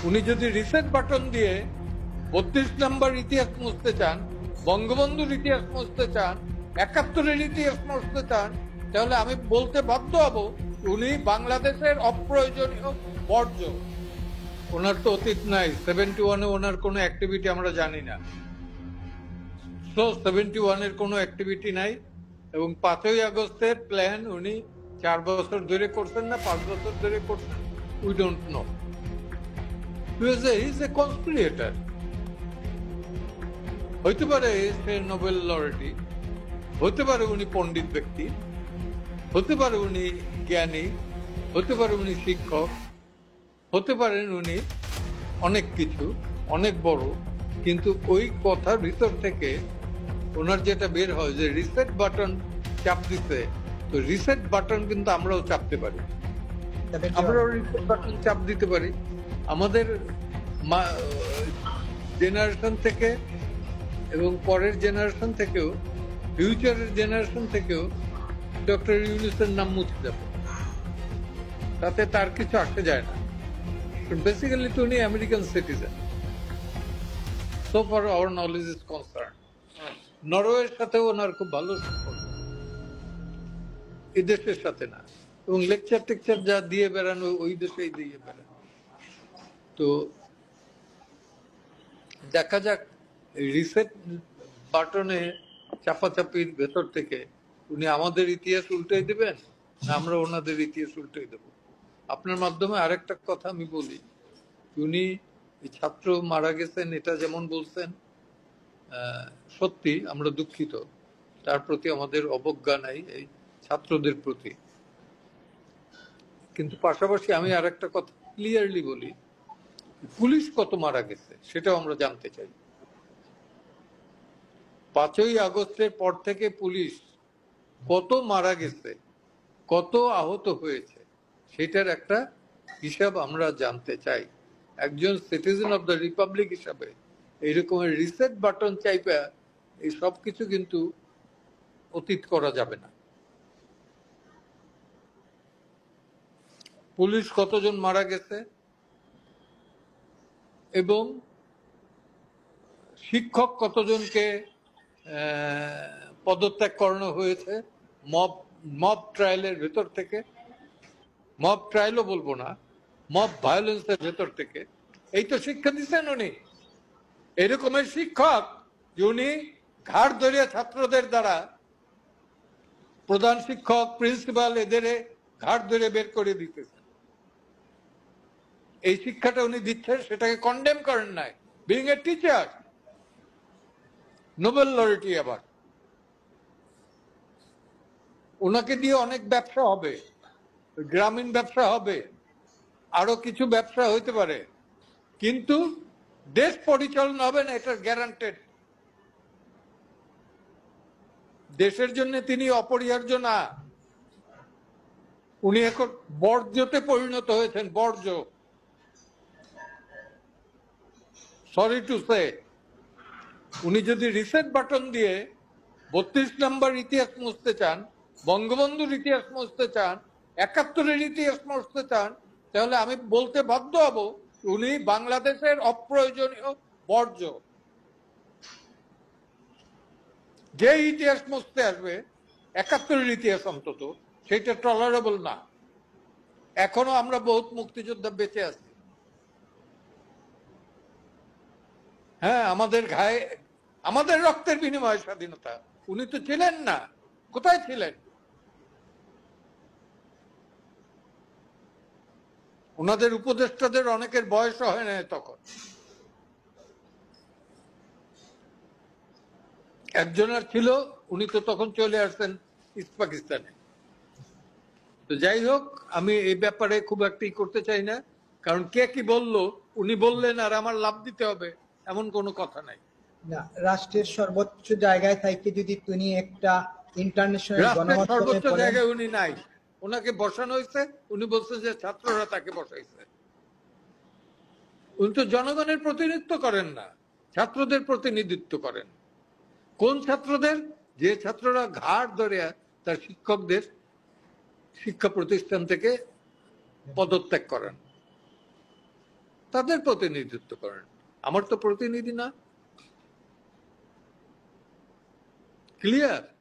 উনি যদি reset button দিয়ে 32 নম্বর ইতিহাস মুছতে চান, বঙ্গবন্ধুর ইতিহাস মুছতে চান, 71-এর ইতিহাস মুছতে চান, তাহলে আমি বলতে বাধ্য হব উনি বাংলাদেশের অপ্রয়োজনীয় বর্জ্য। ওনার তো অতীত নাই, 71-এ ওনার কোনো অ্যাক্টিভিটি আমরা জানি না। সো 71-এর কোনো অ্যাক্টিভিটি নাই, এবং 5ই আগস্টের প্ল্যান উনি 4 বছর ধরে করছেন না 5 বছর ধরে করছেন, we don't know. He is a conspirator. হইতে পারে সে নোবেল লরেটি, হতে পারে উনি পণ্ডিত ব্যক্তি, হতে পারে উনি জ্ঞানী, হতে পারে উনি শিক্ষক, হতে পারেন উনি অনেক কিছু, অনেক বড়, কিন্তু ওই কথার ভিতর থেকে ওনার যেটা বের হয় যে রিসেট বাটন চাপ দিতে, তো রিসেট বাটন কিন্তু আমরাও চাপতে পারি, আমরাও রিসেট বাটন চাপ দিতে পারি। আমাদের জেনারেশন থেকে এবং পরের জেনারেশন থেকেও, ফিউচারের জেনারেশন থেকেও ডক্টর ইউনূসের নাম মুছে যাবে, তাতে তার কিছু আসে যায় না। বেসিক্যালি তো উনি American citizen, so for our knowledge is concern. নরওয়ের সাথে ওনার খুব ভালো সম্পর্ক, এই দেশের সাথে না, এবং লেকচার টেকচার যা দিয়ে বেড়ানো ওই দেশেই দিয়ে বেড়ানো। তো দেখা যাক রিসেট বাটনে চাপাচাপির ভেতর থেকে উনি আমাদের ইতিহাস উল্টাই দেবেন না আমরা ওনাদের ইতিহাস উল্টাই দেব। আপনার মাধ্যমে আরেকটা কথা আমি বলি, উনি ছাত্র মারা গেছেন এটা যেমন বলছেন, সত্যি আমরা দুঃখিত, তার প্রতি আমাদের অবজ্ঞা নাই এই ছাত্রদের প্রতি। কিন্তু পাশাপাশি আমি আরেকটা কথা ক্লিয়ারলি বলি, পুলিশ কত মারা গেছে সেটাও আমরা জানতে চাই। 5ই আগস্টের পর থেকে পুলিশ কত মারা গেছে, কত আহত হয়েছে, সেটার একটা হিসাব আমরা জানতে চাই। একজন সিটিজেন অফ দ্য রিপাবলিক হিসাবে এইরকমের রিসেট বাটন চাইপা এই সব কিছু কিন্তু অতীত করা যাবে না। পুলিশ কতজন মারা গেছে এবং শিক্ষক কতজনকে পদত্যাগ করানো হয়েছে মব ট্রায়ালের ভেতর থেকে, মব ট্রায়ালও বলবো না, মব ভায়োলেন্সের ভেতর থেকে। এই তো শিক্ষা দিচ্ছেন উনি, এরকমের শিক্ষক যে উনি ঘাড় ধরিয়া ছাত্রদের দ্বারা, প্রধান শিক্ষক প্রিন্সিপাল এদের ঘাড় ধরে বের করে দিতেছেন। এই শিক্ষাটা উনি দিচ্ছেন, সেটাকে কন্ডেম করেন নাই। বিং এ টিচার, নোবেল লরেটি, আবার ওনাকে দিয়ে অনেক ব্যবসা হবে, গ্রামীণ ব্যবসা হবে, আরো কিছু ব্যবসা হইতে পারে, কিন্তু দেশ পরিচালনা হবে না, এটা গ্যারান্টেড। দেশের জন্য তিনি অপরিহার্য না, উনি এখন বর্জ্যতে পরিণত হয়েছেন, বর্জ্য। সরি টু সে, উনি যদি রিসেট বাটন দিয়ে 32 নম্বর ইতিহাস মুছতে চান, বঙ্গবন্ধুর ইতিহাস মুছতে চান, 71-এর ইতিহাস মুছতে চান, তাহলে আমি বলতে বাধ্য হব উনি বাংলাদেশের অপ্রয়োজনীয় বর্জ্য। যে ইতিহাস মুছতে আসবে 71-এর ইতিহাস অন্তত, সেটা টলারেবল না। এখনো আমরা বহুত মুক্তিযোদ্ধা বেঁচে আছি। হ্যাঁ, আমাদের গায়ে, আমাদের রক্তের বিনিময়ে স্বাধীনতা। উনি তো ছিলেন না, কোথায় ছিলেন? ওনাদের উপদেষ্টাদের অনেকের বয়স হয় না তখন। একজনের ছিল, উনি তো তখন চলে আসছেন ইস্ট পাকিস্তানে। তো যাই হোক, আমি এই ব্যাপারে খুব একটা করতে চাই না, কারণ কে কি বলল, উনি বললেন আর আমার লাভ দিতে হবে এমন কোনো কথা নাই। না, রাষ্ট্রের সর্বোচ্চ জায়গায় থাইকে যদি তিনি একটা ইন্টারন্যাশনাল গণমাধ্যমে সর্বোচ্চ জায়গায় উনি নাই, ওনাকে বসানো হয়েছে, উনি বলছেন যে ছাত্ররা তাকে বসাইছে। উনি তো জনগণের প্রতিনিধিত্ব করেন না, ছাত্রদের প্রতিনিধিত্ব করেন। কোন ছাত্রদের? যে ছাত্ররা ঘাড় ধরে তার শিক্ষকদের শিক্ষা প্রতিষ্ঠান থেকে পদত্যাগ করেন। তাদের প্রতিনিধিত্ব করেন, আমার তো প্রতিনিধি না। ক্লিয়ার?